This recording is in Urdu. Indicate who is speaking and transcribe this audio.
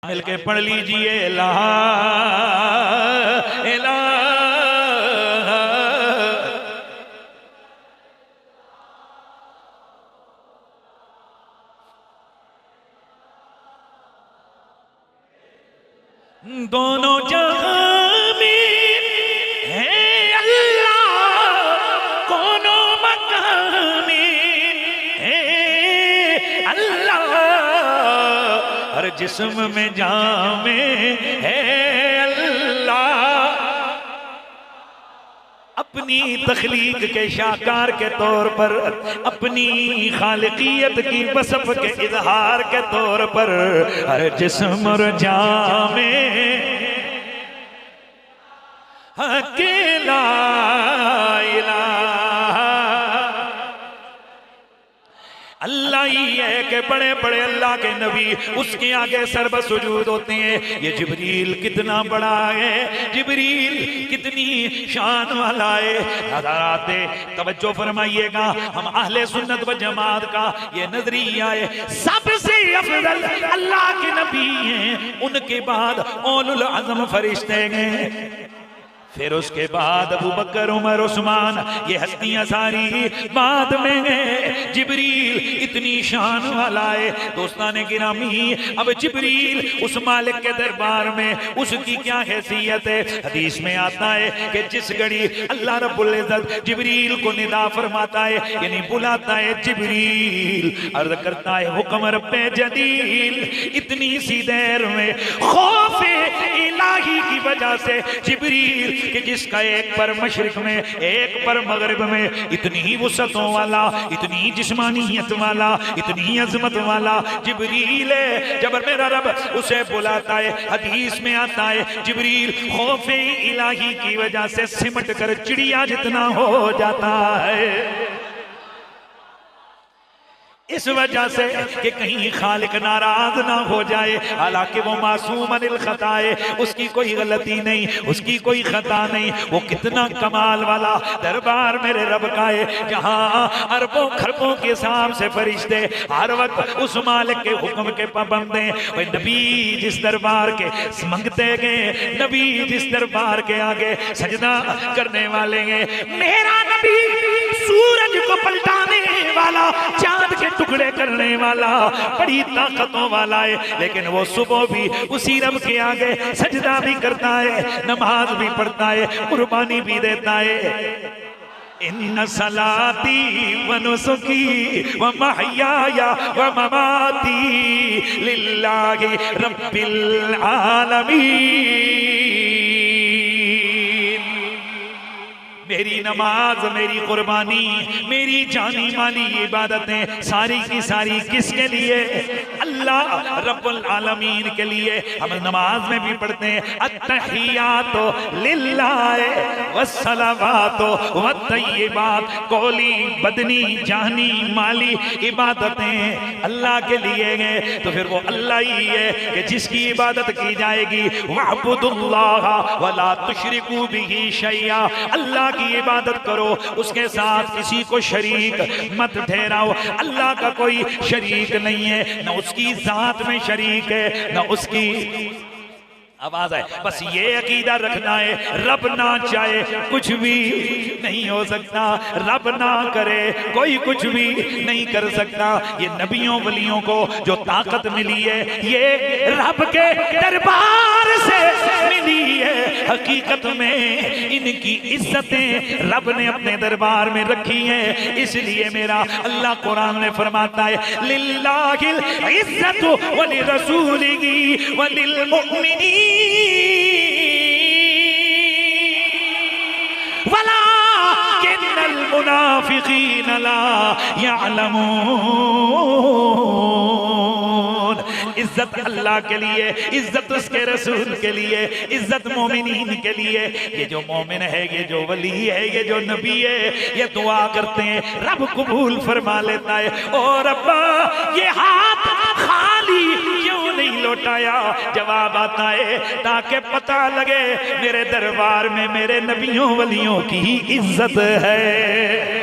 Speaker 1: مل کے پڑھ لیجئے لا الہ دونوں جہاں میں ہے اللہ، کونوں مکان میں ہے اللہ، ہر جسم میں جان میں ہے اللہ۔ اپنی تخلیق کے شاہکار کے طور پر، اپنی خالقیت کی وصف کے اظہار کے طور پر، ہر جسم اور جان میں اکیلا الہ اللہ ہی ہے کہ بڑے بڑے اللہ کے نبی اس کے آگے سر بسجود ہوتے ہیں۔ یہ جبریل کتنا بڑا ہے، جبریل کتنی شان والا ہے۔ حضرات توجہ فرمائیے گا، ہم اہل سنت و جماعت کا یہ نظریہ ہے، سب سے افضل اللہ کے نبی ہیں، ان کے بعد اولو العزم فرشتے ہیں، پھر اس کے بعد ابو بکر عمر عثمان، یہ ہستیاں ساری بعد میں ہیں۔ جبریل اتنی شان والا ہے۔ دوستان گرامی، اب جبریل اس مالک کے دربار میں اس کی کیا حیثیت ہے؟ حدیث میں آتا ہے کہ جس گھڑی اللہ رب العزت جبریل کو ندا فرماتا ہے، یعنی بلاتا ہے، جبریل عرض کرتا ہے حکم رب جلیل، اتنی سی دیر میں خوف الہی کی وجہ سے جبریل کہ جس کا ایک پر مشرق میں ایک پر مغرب میں اتنی وسعتوں والا، اتنی جسمانیت والا، اتنی عظمت والا جبریل ہے، جب میرا رب اسے بلاتا ہے، حدیث میں آتا ہے جبریل خوف الہی کی وجہ سے سمٹ کر چڑیا جتنا ہو جاتا ہے، اس وجہ سے کہ کہیں خالق ناراض نہ ہو جائے، حالانکہ وہ معصوم عن الخطا ہے، اس کی کوئی غلطی نہیں، اس کی کوئی خطا نہیں۔ وہ کتنا کمال والا دربار میرے رب کا ہے، جہاں اربوں خربوں کے حساب سے فرشتے ہر وقت اس مالک کے حکم کے پابند ہیں۔ نبی جس دربار کے منگتے گئے، نبی جس دربار کے آگے سجدہ کرنے والے ہیں، میرا نبی سورج کو پلٹانے والا، چاند کے ٹکڑے کرنے والا، بڑی طاقتوں والا ہے، لیکن وہ صبح بھی اسی رب کے آگے سجدہ بھی کرتا ہے، نماز بھی پڑھتا ہے، قربانی بھی دیتا ہے۔ ان صلاتی و نسکی و محیایا و مماتی للہ رب العالمین۔ میری نماز، میری قربانی، میری جانی مالی عبادتیں ساری کی ساری کس کے لیے؟ اللہ رب العالمین کے لیے۔ ہم نماز میں بھی پڑھتے ہیں التحیات للہ والصلوات والطیبات، قولی بدنی جانی مالی عبادتیں اللہ کے لیے ہیں، تو پھر وہ اللہ ہی ہے کہ جس کی عبادت کی جائے گی۔ وَاعْبُدُوا اللَّهَ وَلَا تُشْرِكُوا بِهِ شَيْئًا، اللہ کی عبادت کرو، اس کے ساتھ کسی کو شریک مت ٹھہراؤ۔ اللہ کا کوئی شریک نہیں ہے، نہ اس کی ذات میں شریک ہے، نہ اس کی آواز ہے۔ بس یہ عقیدہ رکھنا ہے، رب نہ چاہے کچھ بھی نہیں ہو سکتا، رب نہ کرے کوئی کچھ بھی نہیں کر سکتا۔ یہ نبیوں ولیوں کو جو طاقت ملی ہے، یہ رب کے دربار سے ملی ہے۔ حقیقت میں ان کی عزتیں رب نے اپنے دربار میں رکھی ہیں، اس لیے میرا اللہ قرآن میں فرماتا ہے للہ العزت ولرسولہ وللمؤمنین ولكن المنافقين لا يعلمون۔ عزت اللہ کے لیے، عزت اس کے رسول کے لیے، عزت مومنین کے لیے۔ یہ جو مومن ہے، یہ جو ولی ہے، یہ جو نبی ہے، یہ دعا کرتے ہیں، رب قبول فرما لیتا ہے۔ اور ربا یہ ہاتھ خالی کیوں نہیں لوٹایا؟ جواب آتا ہے تاکہ پتہ لگے میرے دربار میں میرے نبیوں ولیوں کی عزت ہے۔